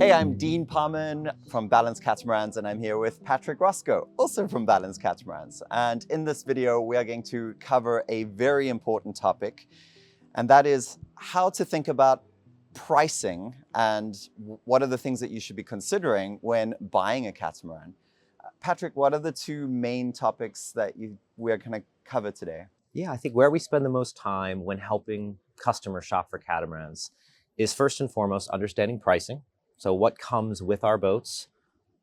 Hi, I'm Dean Paarman from Balanced Catamarans, and I'm here with Patrick Roscoe, also from Balanced Catamarans. And in this video, we are going to cover a very important topic, and that is how to think about pricing and what are the things that you should be considering when buying a catamaran. Patrick, what are the two main topics that we're going to cover today? Yeah, I think where we spend the most time when helping customers shop for catamarans is first and foremost understanding pricing. So what comes with our boats?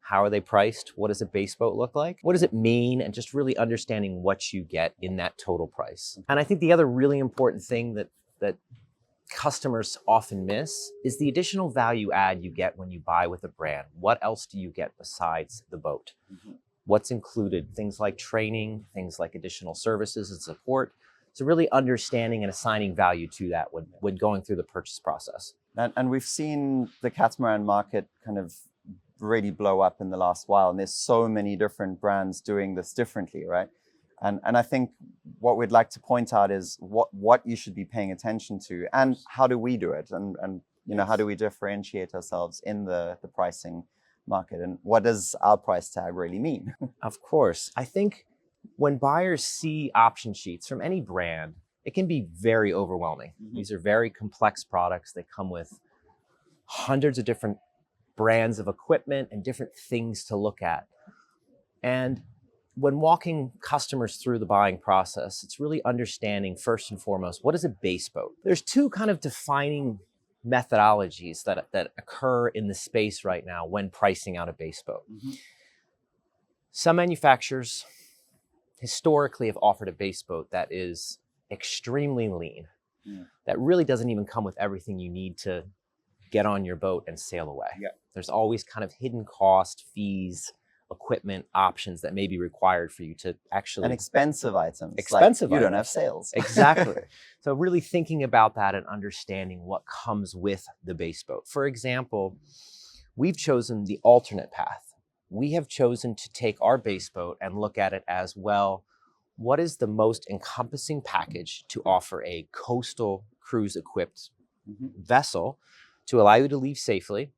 How are they priced? What does a base boat look like? What does it mean? And just really understanding what you get in that total price. And I think the other really important thing that customers often miss is the additional value add you get when you buy with a brand. What else do you get besides the boat? What's included? Things like training, things like additional services and support. So really understanding and assigning value to that when going through the purchase process. And we've seen the catamaran market kind of really blow up in the last while, and there's so many different brands doing this differently, right? And I think what we'd like to point out is what you should be paying attention to, and how do we do it, and you know, how do we differentiate ourselves in the pricing market, and what does our price tag really mean? Of course, I think when buyers see option sheets from any brand, it can be very overwhelming. These are very complex products. They come with hundreds of different brands of equipment and different things to look at. And when walking customers through the buying process, it's really understanding first and foremost, what is a base boat? There's two kind of defining methodologies that occur in the space right now when pricing out a base boat. Some manufacturers historically have offered a base boat that is extremely lean, that really doesn't even come with everything you need to get on your boat and sail away. There's always kind of hidden cost, fees, equipment options that may be required for you to actually... And expensive items. Expensive like you items. don't have sales. Exactly. So really thinking about that and understanding what comes with the base boat. For example, we've chosen the alternate path. We have chosen to take our base boat and look at it as, well, what is the most encompassing package to offer a coastal cruise equipped vessel to allow you to leave safely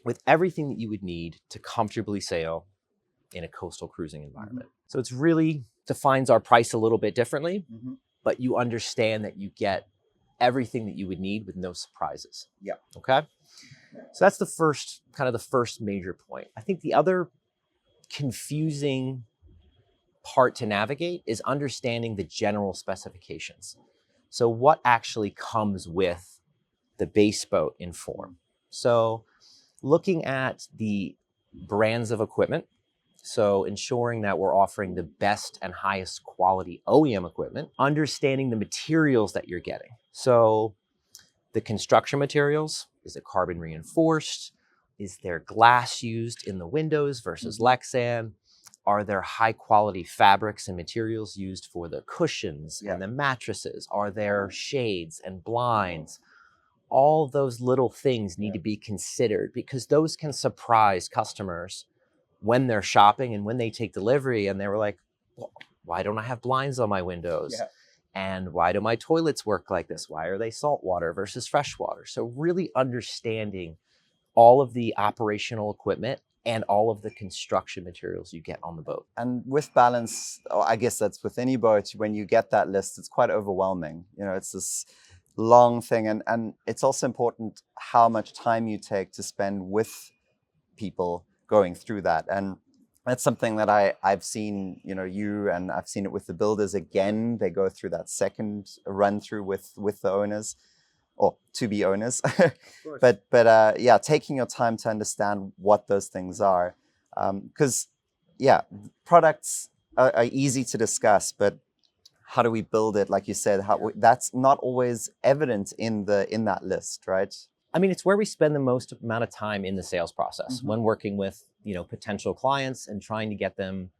with everything that you would need to comfortably sail in a coastal cruising environment. So it's really defines our price a little bit differently, but you understand that you get everything that you would need with no surprises. Okay? So that's the first major point. I think the other confusing part to navigate is understanding the general specifications. So what actually comes with the base boat in form? So looking at the brands of equipment, so ensuring that we're offering the best and highest quality OEM equipment, understanding the materials that you're getting. So the construction materials, is it carbon reinforced? Is there glass used in the windows versus Lexan? Are there high quality fabrics and materials used for the cushions and the mattresses? Are there shades and blinds? All those little things need to be considered, because those can surprise customers when they're shopping and when they take delivery and they're like, well, why don't I have blinds on my windows? And why do my toilets work like this? Why are they saltwater versus freshwater? So really understanding all of the operational equipment and all of the construction materials you get on the boat. And with balance, I guess that's with any boat, when you get that list, it's quite overwhelming. You know, it's this long thing. And it's also important how much time you take to spend with people going through that. And that's something that I've seen, you know, and I've seen it with the builders again. They go through that second run through with the owners, or to-be owners. But yeah, taking your time to understand what those things are. Because, products are easy to discuss, but how do we build it? Like you said, that's not always evident in that list, right? I mean, it's where we spend the most amount of time in the sales process when working with, you know, potential clients and trying to get them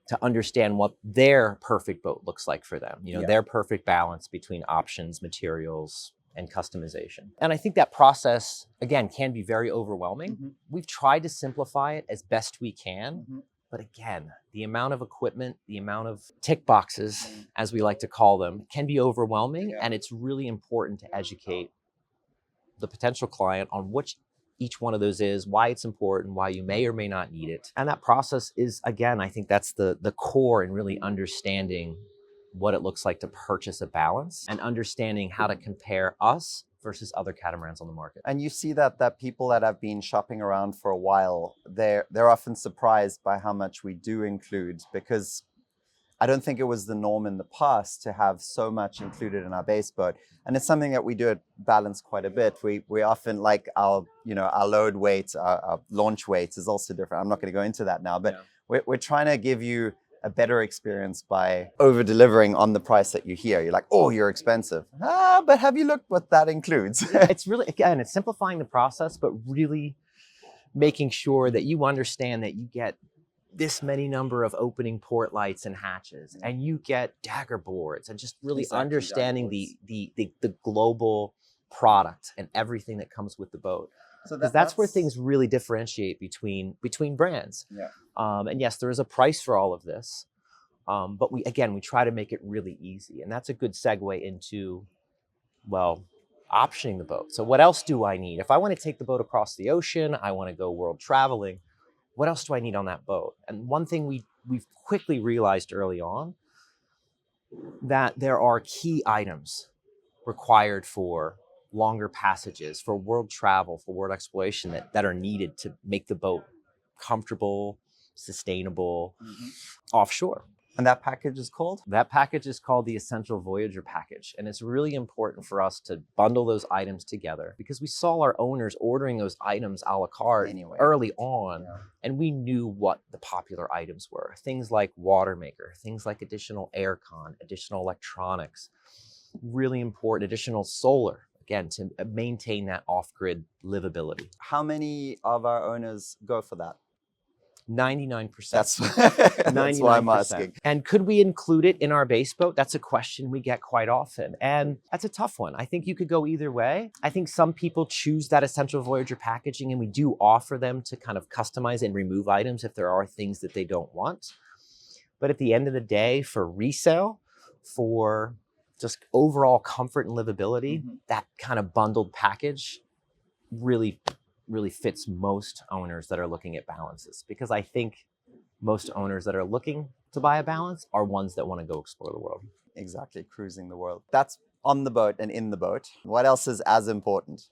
to understand what their perfect boat looks like for them, you know, their perfect balance between options, materials, and customization. And I think that process, again, can be very overwhelming. We've tried to simplify it as best we can, but again, the amount of equipment, the amount of tick boxes, as we like to call them, can be overwhelming. And it's really important to educate the potential client on which each one of those is, why it's important, why you may or may not need it. And that process is, again, I think that's the core in really understanding what it looks like to purchase a balance and understanding how to compare us versus other catamarans on the market. And you see that people that have been shopping around for a while, they're often surprised by how much we do include, because I don't think it was the norm in the past to have so much included in our base boat. And it's something that we do at Balance quite a bit. We often, like our load weight, our launch weight is also different. I'm not going to go into that now, but we're trying to give you a better experience by over-delivering on the price that you hear. You're like, oh, you're expensive. But have you looked what that includes? It's really, again, it's simplifying the process, but really making sure that you understand that you get this many number of opening port lights and hatches, and you get dagger boards, and just really understanding the global product and everything that comes with the boat. So that's where things really differentiate between brands. Yeah. And yes, there is a price for all of this, but we try to make it really easy, and that's a good segue into, well, optioning the boat. So what else do I need if I want to take the boat across the ocean? I want to go world traveling. What else do I need on that boat? And one thing we've quickly realized early on, that there are key items required for longer passages, for world travel, for world exploration that are needed to make the boat comfortable, sustainable, offshore. And that package is called? That package is called the Essential Voyager Package. And it's really important for us to bundle those items together, because we saw our owners ordering those items a la carte early on. Yeah. And we knew what the popular items were. Things like water maker, things like additional aircon, additional electronics, really important, additional solar, again, to maintain that off-grid livability. How many of our owners go for that? 99%. That's 99%. why I'm asking. And could we include it in our base boat? That's a question we get quite often. And that's a tough one. I think you could go either way. I think some people choose that Essential Voyager packaging, and we do offer them to kind of customize and remove items if there are things that they don't want. But at the end of the day, for resale, for just overall comfort and livability, that kind of bundled package really fits most owners that are looking at balances, because I think most owners that are looking to buy a balance are ones that want to go explore the world. Exactly, cruising the world. That's on the boat and in the boat. What else is as important?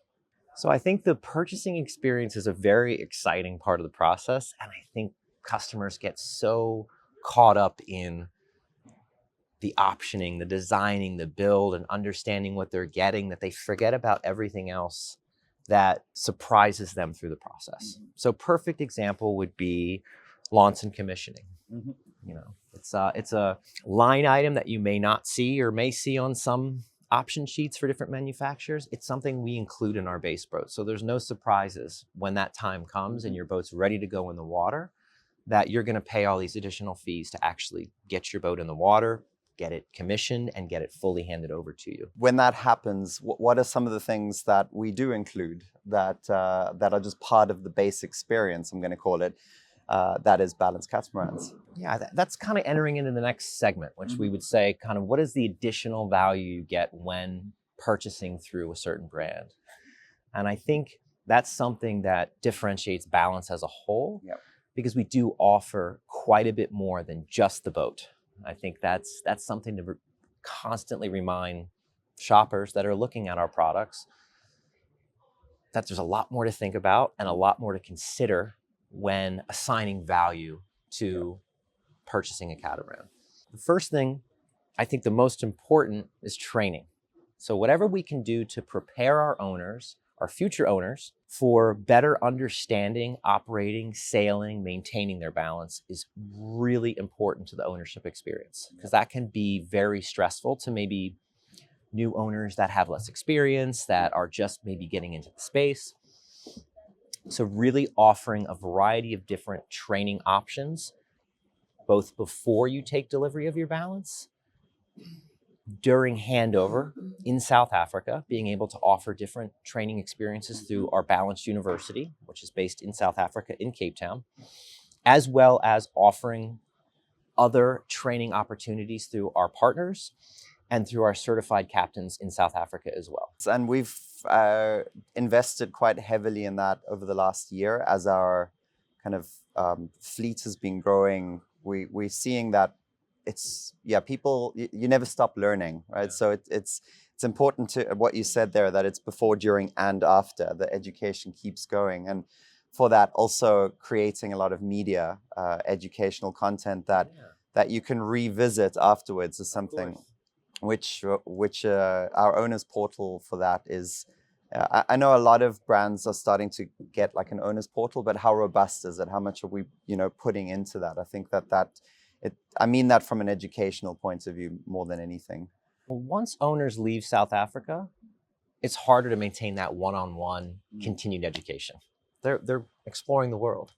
So I think the purchasing experience is a very exciting part of the process, and I think customers get so caught up in the optioning, the designing, the build, and understanding what they're getting that they forget about everything else that surprises them through the process. So perfect example would be launch and commissioning. You know, it's a line item that you may not see or may see on some option sheets for different manufacturers. It's something we include in our base boat. So there's no surprises when that time comes and your boat's ready to go in the water, that you're going to pay all these additional fees to actually get your boat in the water, get it commissioned, and get it fully handed over to you. When that happens, what are some of the things that we do include that are just part of the base experience, I'm going to call it, that is Balance Catamarans? Yeah, that's kind of entering into the next segment, which we would say kind of what is the additional value you get when purchasing through a certain brand. And I think that's something that differentiates Balance as a whole, because we do offer quite a bit more than just the boat. I think that's something to constantly remind shoppers that are looking at our products, that there's a lot more to think about and a lot more to consider when assigning value to purchasing a catamaran. The first thing, I think the most important, is training. So whatever we can do to prepare our owners, our future owners, for better understanding, operating, sailing, maintaining their balance is really important to the ownership experience, because that can be very stressful to maybe new owners that have less experience, that are just maybe getting into the space. So really offering a variety of different training options, both before you take delivery of your balance, during handover in South Africa, being able to offer different training experiences through our Balance University, which is based in South Africa in Cape Town, as well as offering other training opportunities through our partners, and through our certified captains in South Africa as well. And we've invested quite heavily in that over the last year as our kind of fleet has been growing. We're seeing that people, you never stop learning, right? Yeah. So it's important to what you said there, that it's before, during, and after. The education keeps going. And for that, also creating a lot of media, educational content that you can revisit afterwards is something which our owners portal for that is. I know a lot of brands are starting to get like an owners portal, but how robust is it? How much are we, putting into that? I think I mean that from an educational point of view more than anything. Well, once owners leave South Africa, it's harder to maintain that one-on-one continued education. They're exploring the world.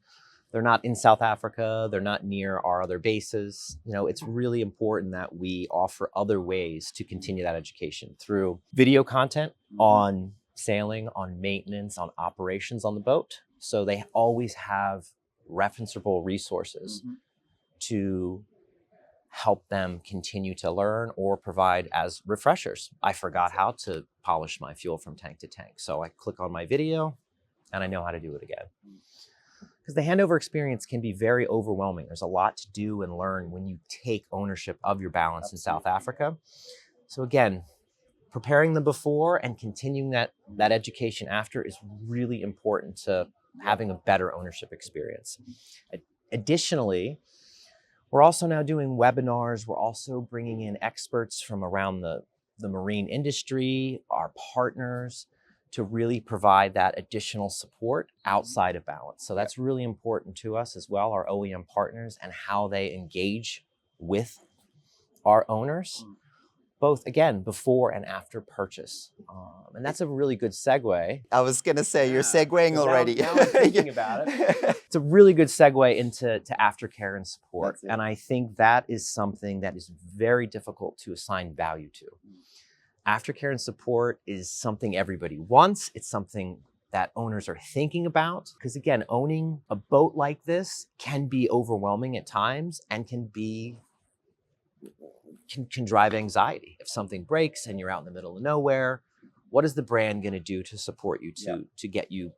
They're not in South Africa. They're not near our other bases. It's really important that we offer other ways to continue that education through video content on sailing, on maintenance, on operations on the boat. So they always have referenceable resources to help them continue to learn or provide as refreshers. I forgot how to polish my fuel from tank to tank. So I click on my video and I know how to do it again. Because the handover experience can be very overwhelming. There's a lot to do and learn when you take ownership of your balance in South Africa. So again, preparing them before and continuing that education after is really important to having a better ownership experience. Additionally, we're also now doing webinars. We're also bringing in experts from around the marine industry, our partners, to really provide that additional support outside of balance. So that's really important to us as well, our OEM partners and how they engage with our owners, both, again, before and after purchase. And that's a really good segue. I was going to say, you're segueing already. Now I'm thinking about it. It's a really good segue into aftercare and support. And I think that is something that is very difficult to assign value to. Aftercare and support is something everybody wants. It's something that owners are thinking about. Because again, owning a boat like this can be overwhelming at times and can drive anxiety. If something breaks and you're out in the middle of nowhere, what is the brand going to do to support you to get you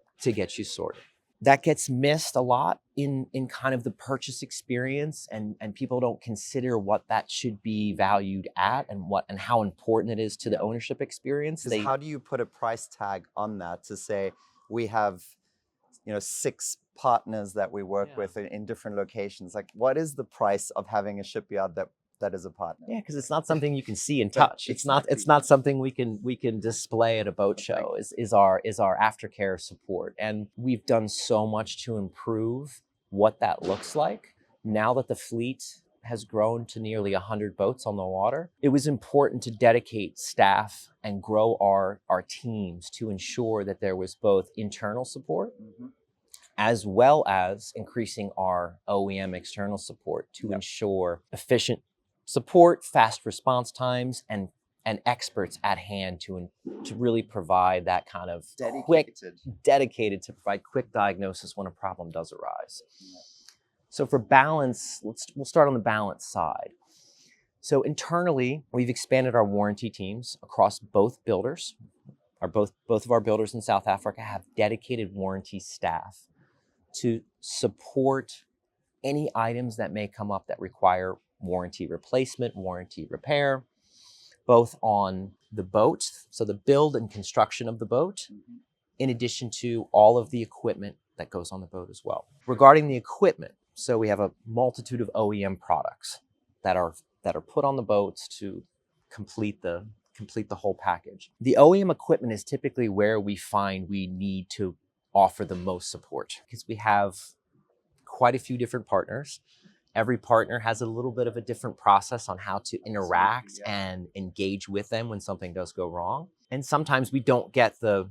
sorted? That gets missed a lot in kind of the purchase experience, and people don't consider what that should be valued at and how important it is to the ownership experience. How do you put a price tag on that to say we have 6 partners that we work with in different locations? Like, what is the price of having a shipyard that is a partner? Yeah, because it's not something you can see and touch. It's not something we can display at a boat show. Is our aftercare support, and we've done so much to improve what that looks like. Now that the fleet has grown to nearly 100 boats on the water, it was important to dedicate staff and grow our teams to ensure that there was both internal support as well as increasing our OEM external support to ensure efficient support, fast response times, and experts at hand to really provide that kind of dedicated to provide quick diagnosis when a problem does arise. So for balance, we'll start on the balance side. So internally, we've expanded our warranty teams across both builders. Both of our builders in South Africa have dedicated warranty staff to support any items that may come up that require warranty replacement, warranty repair, both on the boat, so the build and construction of the boat, in addition to all of the equipment that goes on the boat as well. Regarding the equipment, so we have a multitude of OEM products that are put on the boats to complete the whole package. The OEM equipment is typically where we find we need to offer the most support, because we have quite a few different partners. Every partner has a little bit of a different process on how to interact and engage with them when something does go wrong. And sometimes we don't get the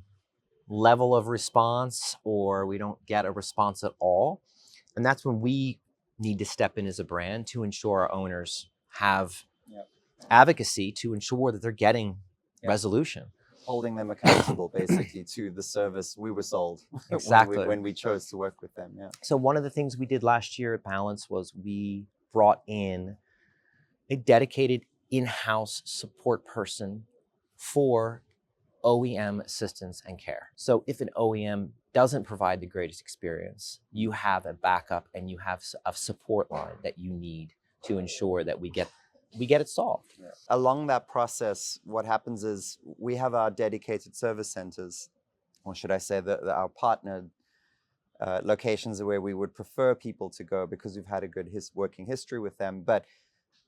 level of response, or we don't get a response at all. And that's when we need to step in as a brand to ensure our owners have advocacy to ensure that they're getting resolution. Holding them accountable, basically, to the service we were sold when we chose to work with them. Yeah. So one of the things we did last year at Balance was we brought in a dedicated in-house support person for OEM assistance and care. So if an OEM doesn't provide the greatest experience, you have a backup and you have a support line that you need to ensure that we get it solved. Yeah. Along that process, what happens is we have our dedicated service centers, or should I say our partnered locations where we would prefer people to go because we've had a good working history with them. But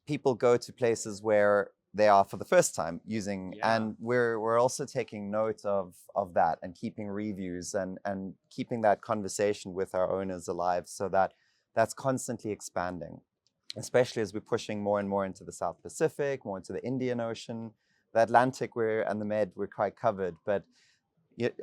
people go to places where they are for the first time using, and we're also taking note of that and keeping reviews and keeping that conversation with our owners alive, so that that's constantly expanding, especially as we're pushing more and more into the South Pacific, more into the Indian Ocean, the Atlantic, and the Med, we're quite covered, but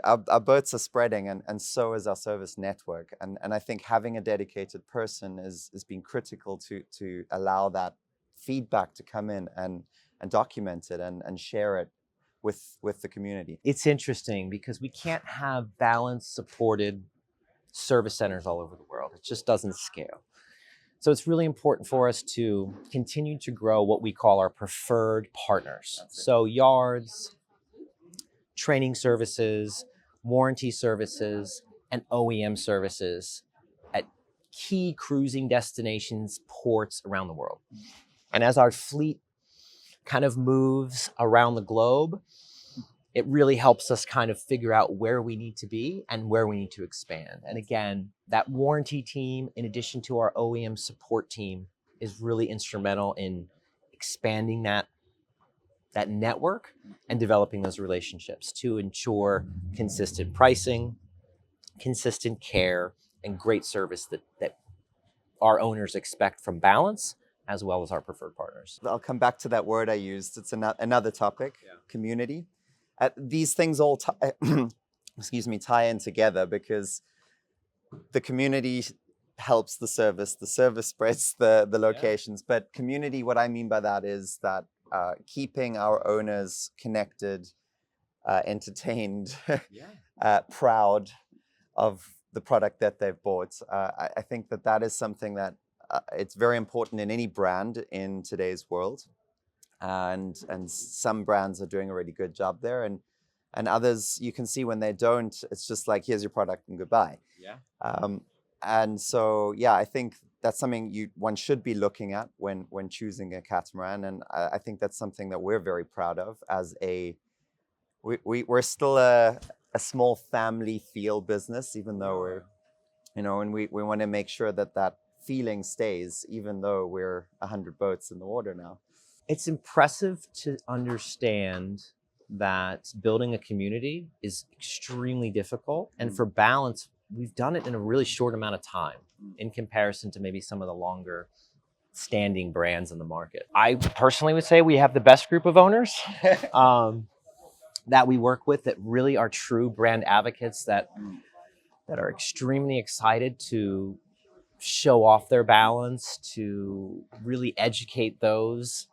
our boats are spreading, and so is our service network. And I think having a dedicated person has been critical to allow that feedback to come in and document it and share it with the community. It's interesting because we can't have balanced, supported service centers all over the world. It just doesn't scale. So it's really important for us to continue to grow what we call our preferred partners. So yards, training services, warranty services, and OEM services at key cruising destinations, ports around the world. And as our fleet kind of moves around the globe, it really helps us kind of figure out where we need to be and where we need to expand. And again, that warranty team, in addition to our OEM support team, is really instrumental in expanding that network and developing those relationships to ensure consistent pricing, consistent care, and great service that our owners expect from Balance, as well as our preferred partners. I'll come back to that word I used. It's another topic, community. These things all tie in together, because the community helps the service spreads the locations. But community, what I mean by that is that keeping our owners connected, entertained, proud of the product that they've bought. I think that is something that it's very important in any brand in today's world. And some brands are doing a really good job there, and others, you can see when they don't, it's just like, here's your product and goodbye. And so I think that's something one should be looking at when choosing a catamaran, and I think that's something that we're very proud of. As we're still a small family feel business, even though we're, and we want to make sure that feeling stays, even though we're 100 boats in the water now. It's impressive to understand that building a community is extremely difficult. And for Balance, we've done it in a really short amount of time in comparison to maybe some of the longer standing brands in the market. I personally would say we have the best group of owners that we work with, that really are true brand advocates, that are extremely excited to show off their Balance, to really educate those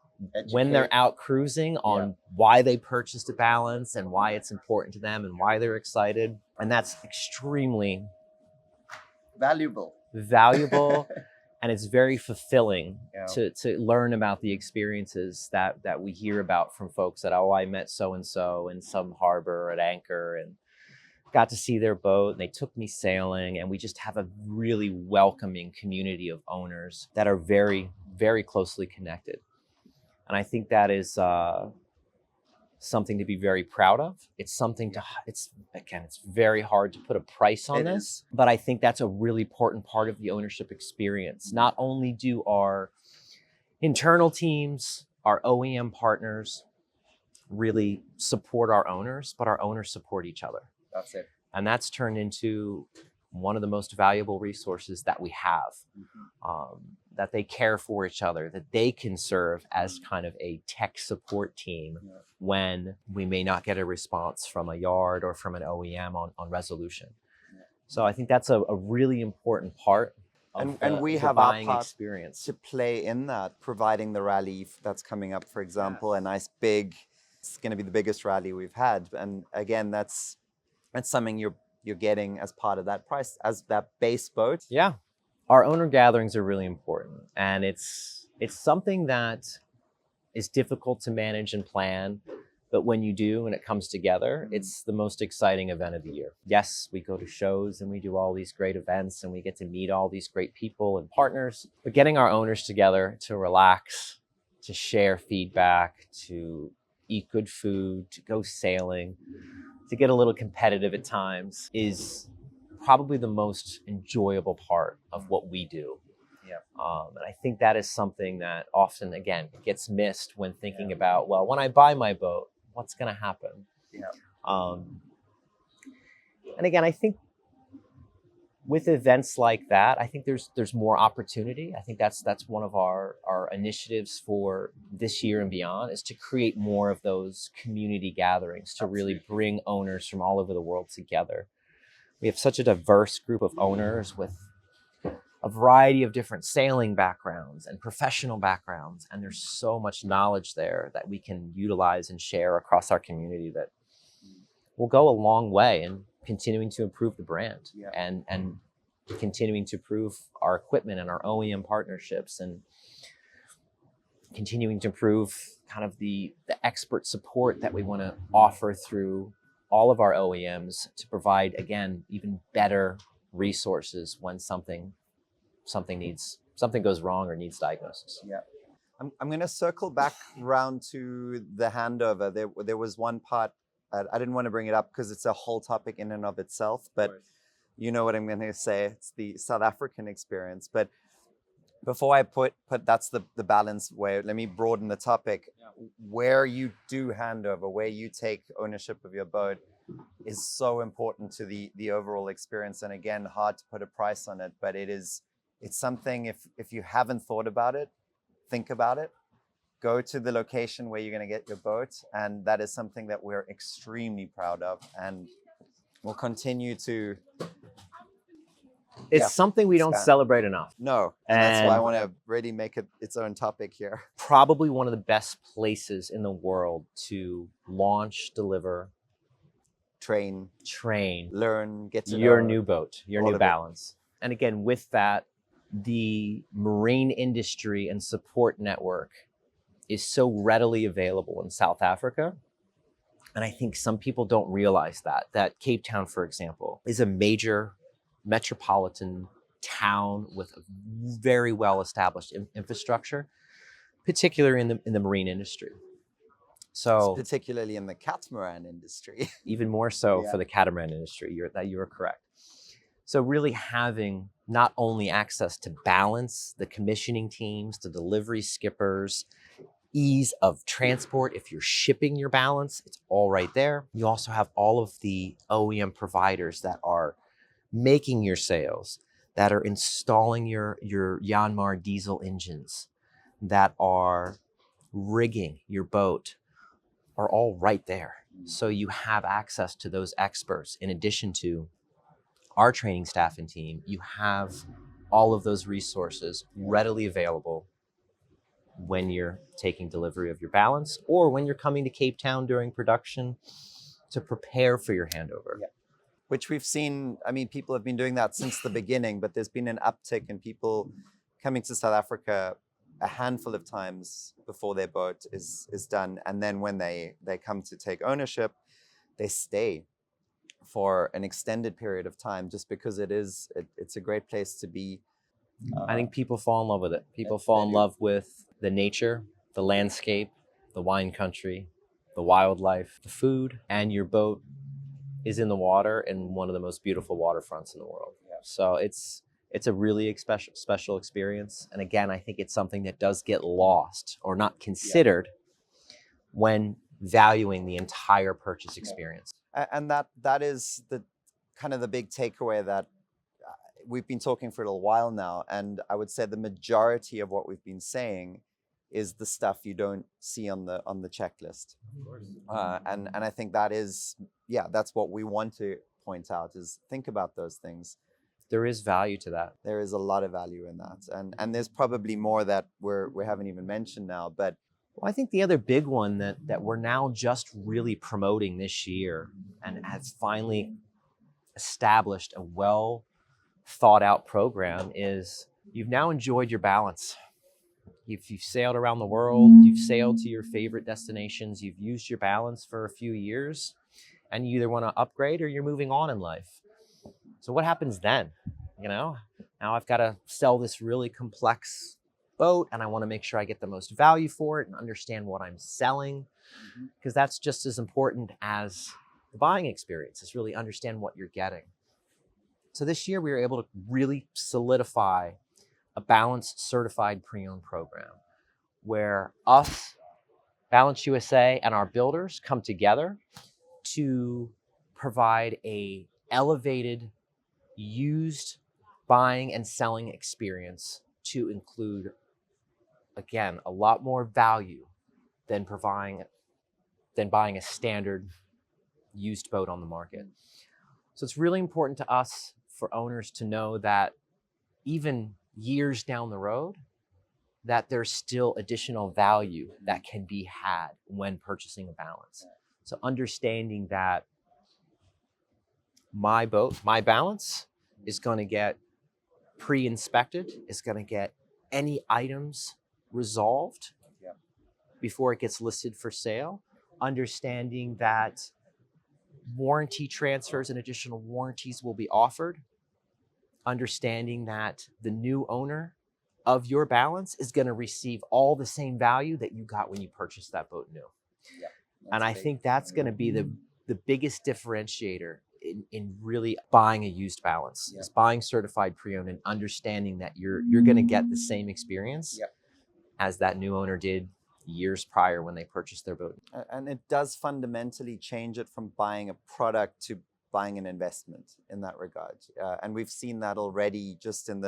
when they're out cruising on why they purchased a Balance and why it's important to them and why they're excited. And that's extremely valuable. And it's very fulfilling to learn about the experiences that we hear about from folks that, I met so-and-so in some harbor at anchor and got to see their boat, and they took me sailing, and we just have a really welcoming community of owners that are very, very closely connected. And I think that is something to be very proud of. It's something it's very hard to put a price on this, but I think that's a really important part of the ownership experience. Not only do our internal teams, our OEM partners really support our owners, but our owners support each other. That's it. And that's turned into one of the most valuable resources that we have, that they care for each other, that they can serve as kind of a tech support team when we may not get a response from a yard or from an OEM on resolution. So I think that's a really important part of and we the have buying our part experience to play in that, providing the rally that's coming up, for example, a nice big, it's going to be the biggest rally we've had. And again, that's something you're getting as part of that price, as that base boat. Our owner gatherings are really important, and it's something that is difficult to manage and plan. But when you do and it comes together, it's the most exciting event of the year. Yes, we go to shows and we do all these great events and we get to meet all these great people and partners. But getting our owners together to relax, to share feedback, to eat good food, to go sailing, to get a little competitive at times is probably the most enjoyable part of what we do. And I think that is something that often, again, gets missed when thinking about, well, when I buy my boat, what's going to happen? And again, I think with events like that, I think there's more opportunity. I think that's one of our initiatives for this year and beyond, is to create more of those community gatherings, to really bring owners from all over the world together. We have such a diverse group of owners with a variety of different sailing backgrounds and professional backgrounds. And there's so much knowledge there that we can utilize and share across our community that will go a long way in continuing to improve the brand and continuing to improve our equipment and our OEM partnerships, and continuing to improve kind of the expert support that we want to offer through all of our OEMs to provide, again, even better resources when something goes wrong or needs diagnosis. I'm going to circle back around to the handover. There was one part, I didn't want to bring it up because it's a whole topic in and of itself, but you know what I'm going to say. It's the South African experience. But before I put that's the balanced way, let me broaden the topic. Where you do handover, where you take ownership of your boat, is so important to the overall experience. And again, hard to put a price on it, but it's something, if you haven't thought about it, think about it. Go to the location where you're going to get your boat. And that is something that we're extremely proud of. And we'll continue to... It's something we don't celebrate enough. No, and that's why I want to really make it its own topic here. Probably one of the best places in the world to launch, deliver, train, learn, get to your know new boat, your new balance. And again, with that, the marine industry and support network is so readily available in South Africa. And I think some people don't realize that Cape Town, for example, is a major metropolitan town with a very well-established infrastructure, particularly in the marine industry. So particularly in the catamaran industry. Even more so for the catamaran industry, you are correct. So really having not only access to balance, the commissioning teams, the delivery skippers, ease of transport. If you're shipping your balance, it's all right there. You also have all of the OEM providers that are making your sails, that are installing your Yanmar diesel engines, that are rigging your boat, are all right there. So you have access to those experts. In addition to our training staff and team, you have all of those resources readily available when you're taking delivery of your balance or when you're coming to Cape Town during production to prepare for your handover. Which we've seen, I mean, people have been doing that since the beginning, but there's been an uptick in people coming to South Africa a handful of times before their boat is done. And then when they come to take ownership, they stay for an extended period of time just because it's a great place to be. I think people fall in love with it. People fall in love with the nature, the landscape, the wine country, the wildlife, the food, and your boat is in the water in one of the most beautiful waterfronts in the world. So it's a really special experience. And again, I think it's something that does get lost or not considered when valuing the entire purchase experience. And that is the kind of the big takeaway that we've been talking for a little while now. And I would say the majority of what we've been saying is the stuff you don't see on the checklist. And I think that is, that's what we want to point out, is think about those things. There is value to that. There is a lot of value in that. And there's probably more that we haven't even mentioned now, but well, I think the other big one that we're now just really promoting this year and has finally established a well thought out program is you've now enjoyed your balance. If you've sailed around the world, you've sailed to your favorite destinations, you've used your balance for a few years, and you either want to upgrade or you're moving on in life. So what happens then? You know, now I've got to sell this really complex boat and I want to make sure I get the most value for it and understand what I'm selling, because that's just as important as the buying experience, is really understand what you're getting. So this year we were able to really solidify a balanced certified pre-owned program where us, Balance USA, and our builders come together to provide a elevated used buying and selling experience to include, again, a lot more value than buying a standard used boat on the market. So it's really important to us for owners to know that even years down the road, that there's still additional value that can be had when purchasing a balance. So understanding that my boat, my balance, is going to get pre-inspected, is going to get any items resolved before it gets listed for sale. Understanding that warranty transfers and additional warranties will be offered. Understanding that the new owner of your balance is going to receive all the same value that you got when you purchased that boat new. And I think that's going to be the biggest differentiator in really buying a used balance, is buying certified pre-owned and understanding that you're going to get the same experience as that new owner did years prior when they purchased their boat. And it does fundamentally change it from buying a product to buying an investment in that regard. And we've seen that already just in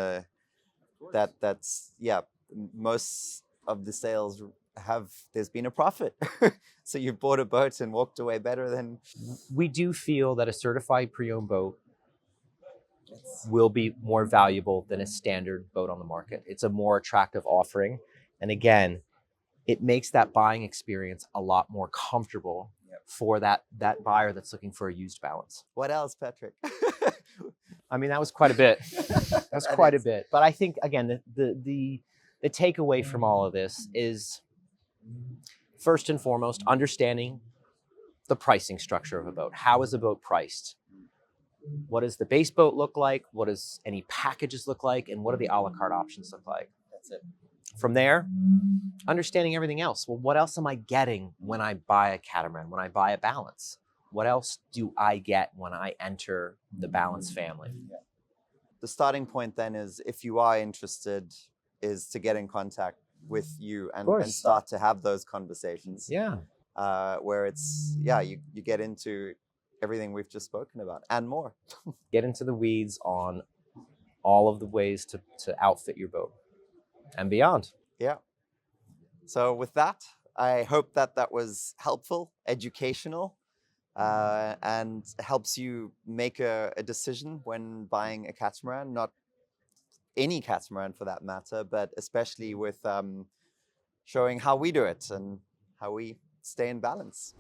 most of the sales there's been a profit. So you bought a boat and walked away better than... We do feel that a certified pre-owned boat will be more valuable than a standard boat on the market. It's a more attractive offering. And again, it makes that buying experience a lot more comfortable for that buyer that's looking for a used balance. What else, Patrick? I mean, that was quite a bit. That's quite a bit. But I think, again, the takeaway from all of this is, first and foremost, understanding the pricing structure of a boat. How is a boat priced? What does the base boat look like? What does any packages look like? And what do the a la carte options look like? That's it. From there, understanding everything else. Well, what else am I getting when I buy a Catamaran, when I buy a balance? What else do I get when I enter the balance family? The starting point then is, if you are interested, is to get in contact with you and start to have those conversations. Where it's, you get into everything we've just spoken about and more. Get into the weeds on all of the ways to outfit your boat and beyond. Yeah. So with that, I hope that was helpful, educational, and helps you make a decision when buying a catamaran, not any catamaran for that matter, but especially with showing how we do it and how we stay in balance.